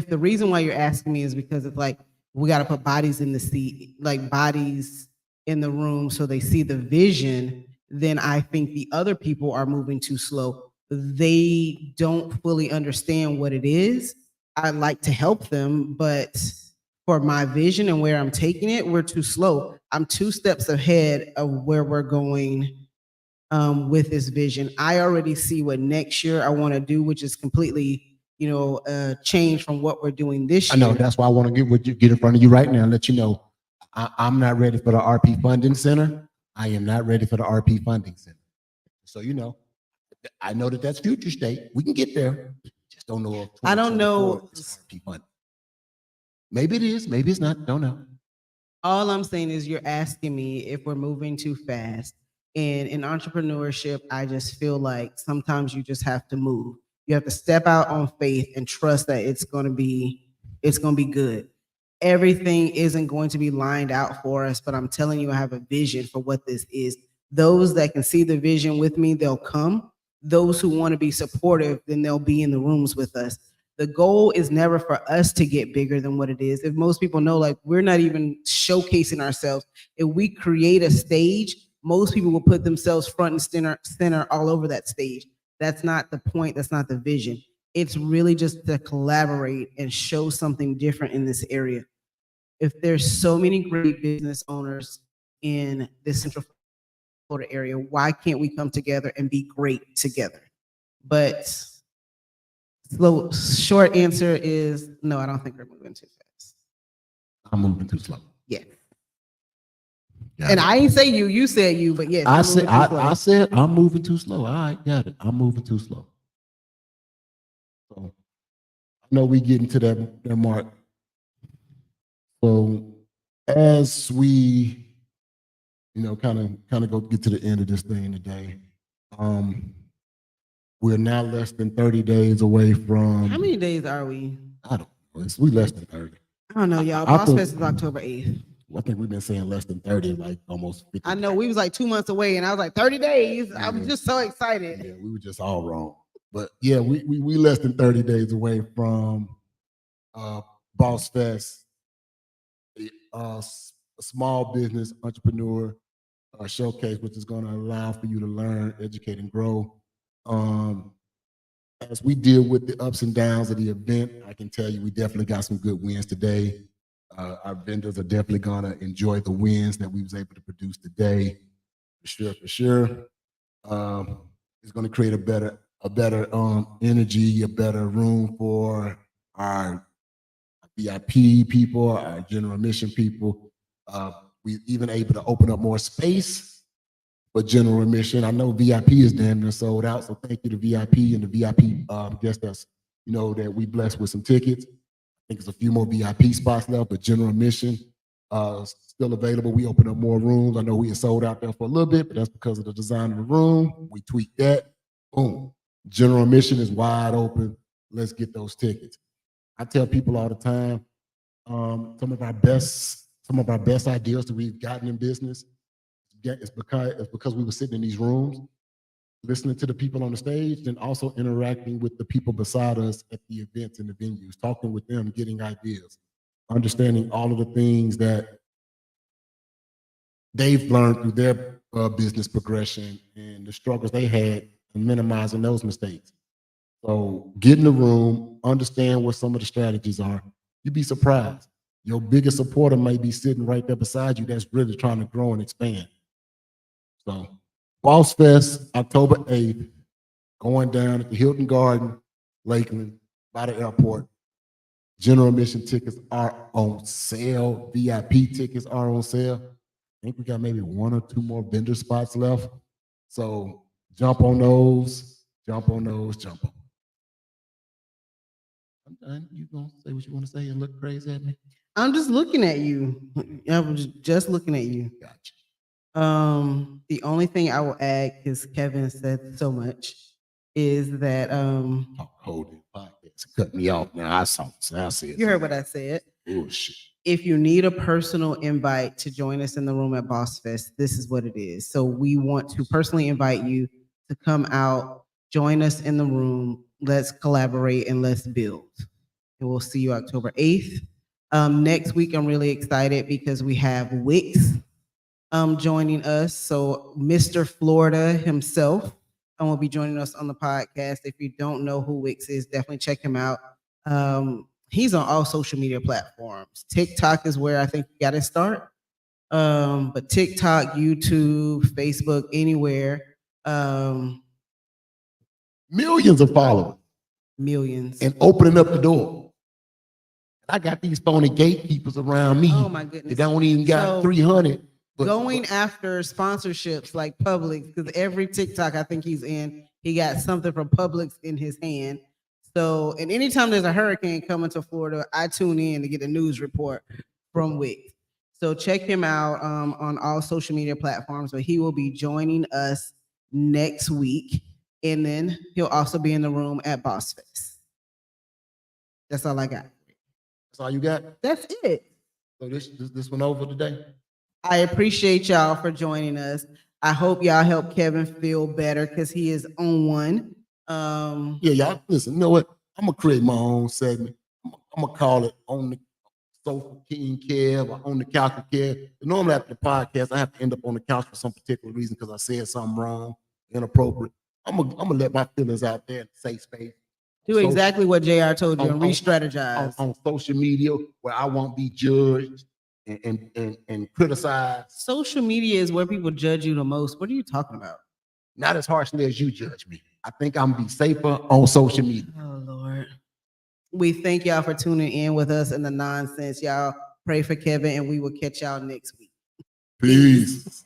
the reason why you're asking me is because it's like we got to put bodies in the seat, like bodies in the room, so they see the vision, then I think the other people are moving too slow. They don't fully understand what it is. I'd like to help them, but for my vision and where I'm taking it, we're too slow. I'm 2 steps ahead of where we're going with this vision. I already see what next year I want to do, which is completely, change from what we're doing this year. I know, that's why I want to get in front of you right now and let you know I'm not ready for the RP Funding Center. I am not ready for the RP Funding Center. So, I know that's future state. We can get there. Just don't know. I don't know. RP funding. Maybe it is. Maybe it's not. Don't know. All I'm saying is you're asking me if we're moving too fast. And in entrepreneurship, I just feel like sometimes you just have to move. You have to step out on faith and trust that it's going to be good. Everything isn't going to be lined out for us, but I'm telling you, I have a vision for what this is. Those that can see the vision with me, they'll come. Those who want to be supportive, then they'll be in the rooms with us. The goal is never for us to get bigger than what it is. If most people know, like, we're not even showcasing ourselves. If we create a stage, most people will put themselves front and center all over that stage. That's not the point. That's not the vision. It's really just to collaborate and show something different in this area. If there's so many great business owners in this Central Florida area, why can't we come together and be great together? But short answer is no, I don't think we're moving too fast. I'm moving too slow. Yeah. And I ain't say you said you, but yes. I said I'm moving too slow. All right, got it. I'm moving too slow. So I know we getting to that mark. So as we, kind of go get to the end of this thing today, we're now less than 30 days away from. How many days are we? I don't know. We less than 30. I don't know, y'all. BossFest is October 8th. I think we've been saying less than 30, like almost 50. I know, we was like 2 months away, and I was like 30 days. Yeah. I'm just so excited. Yeah, we were just all wrong. But yeah, we less than 30 days away from BossFest, a small business entrepreneur showcase, which is going to allow for you to learn, educate, and grow. As we deal with the ups and downs of the event, I can tell you we definitely got some good wins today. Our vendors are definitely going to enjoy the wins that we was able to produce today. For sure. It's going to create a better energy, a better room for our VIP people, our general mission people. We even able to open up more space but general admission. I know VIP is damn near sold out, so thank you to VIP and the VIP guests that's, that we blessed with some tickets. I think there's a few more VIP spots left, but general admission still available. We opened up more rooms. I know we had sold out there for a little bit, but that's because of the design of the room. We tweaked that. Boom. General admission is wide open. Let's get those tickets. I tell people all the time, some of our best ideas that we've gotten in business, it's because we were sitting in these rooms, listening to the people on the stage, and also interacting with the people beside us at the events and the venues, talking with them, getting ideas, understanding all of the things that they've learned through their business progression and the struggles they had, and minimizing those mistakes. So get in the room, understand what some of the strategies are. You'd be surprised. Your biggest supporter may be sitting right there beside you that's really trying to grow and expand. So BossFest, October 8th, going down at the Hilton Garden, Lakeland, by the airport. General admission tickets are on sale. VIP tickets are on sale. I think we got maybe 1 or 2 more vendor spots left. So jump on those, jump on. I'm done. You gonna say what you want to say and look crazy at me? I'm just looking at you. I was just looking at you. Gotcha. The only thing I will add, because Kevin said so much, is that Hold it, podcast. Cut me off now. I said. You heard what I said. Oh shit. If you need a personal invite to join us in the room at BossFest, this is what it is. So we want to personally invite you to come out, join us in the room. Let's collaborate and let's build. And we'll see you October 8th. Next week, I'm really excited because we have Wix joining us. So Mr. Florida himself will be joining us on the podcast. If you don't know who Wix is, definitely check him out. He's on all social media platforms. TikTok is where I think you got to start. But TikTok, YouTube, Facebook, anywhere. Millions of followers. Millions. And opening up the door. I got these phony gatekeepers around me. Oh my goodness. They don't even got 300. Going after sponsorships like Publix, because every TikTok I think he's in, he got something from Publix in his hand. So, and anytime there's a hurricane coming to Florida, I tune in to get a news report from Wix. So check him out on all social media platforms, but he will be joining us next week. And then he'll also be in the room at BossFest. That's all I got. That's all you got? That's it. So this one over today? I appreciate y'all for joining us. I hope y'all help Kevin feel better because he is on one. Yeah, y'all listen. You know what? I'm gonna create my own segment. I'm gonna call it On the Sofa King Kev or On the Couch with Kev. Normally after the podcast, I have to end up on the couch for some particular reason because I said something wrong, inappropriate. I'm gonna let my feelings out there in a safe space. Do exactly what JR told you and re-strategize on social media where I won't be judged and criticized. Social media is where people judge you the most. What are you talking about? Not as harshly as you judge me. I think I'm gonna be safer on social media. Oh Lord. We thank y'all for tuning in with us and the nonsense. Y'all pray for Kevin and we will catch y'all next week. Peace.